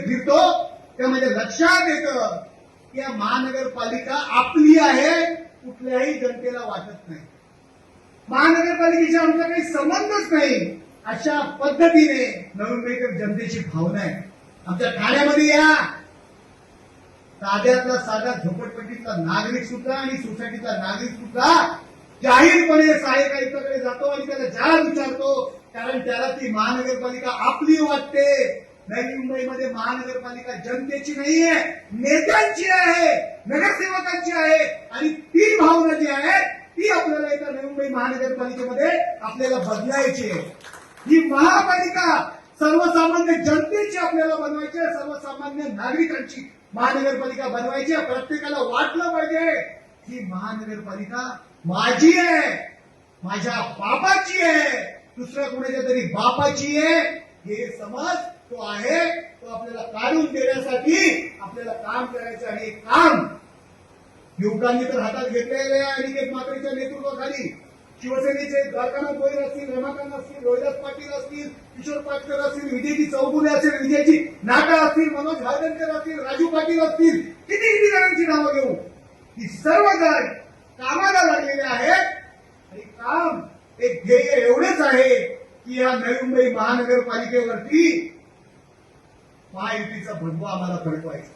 फिरतो त्यामध्ये लक्षात येतं की या महानगरपालिका आपली आहे, कुठल्याही जनतेला वाटत नाही. महानगरपालिकेशी आमचा काही संबंधच नाही, अशा पद्धतीने नवी मुंबईकर जनतेची भावना आहे. आमच्या ठाण्यामध्ये या साध्यातला साधा झोपडपट्टीतला नागरिक सुद्धा आणि सोसायटीचा नागरिक सुद्धा जाहीरपणे सहाय्यक आयुक्ताकडे जातो आणि त्याला जाब विचारतो, कारण त्याला ती महानगरपालिका आपली वाटते. नवी मुंबईमध्ये महानगरपालिका जनतेची नाहीये, नेत्यांची आहे, नगरसेवकांची आहे. आणि ती भावना जी आहे ती आपल्याला एका नवी मुंबई महानगरपालिकेमध्ये आपल्याला बदलायची आहे. ही महापालिका सर्वसामान्य जनतेची आपल्याला बनवायची आहे, सर्वसामान्य नागरिकांची महानगरपालिका बनवायची आहे. प्रत्येकाला वाटलं पाहिजे ही महानगरपालिका माझी आहे, माझ्या बापाची आहे, दुसऱ्या कुणाच्या तरी बापाची आहे. हे समज तो आहे, तो आपल्याला काढून देण्यासाठी आपल्याला काम करायचं आहे. हे काम युवकांनी तर हातात घेतलेले आहे. अनिकेत म्हात्रेच्या नेतृत्वाखाली शिवसेनेचे द्वारकानाथ गोयल असतील, रमाकांत असतील, रोहिदास पाटील असतील, किशोर पाटकर असतील, विजयजी चौगुले असतील, विजयजी नाटा असतील, मनोज भालगणकर असतील, राजू पाटील असतील, किती जणांची नावं घेऊ, ही सर्व जण कामाला लागलेले आहेत. आणि काम एक ध्येय एवढेच आहे की या नवी मुंबई महानगरपालिकेवरती महायुतीचा भगवा आम्हाला फडकवायचा.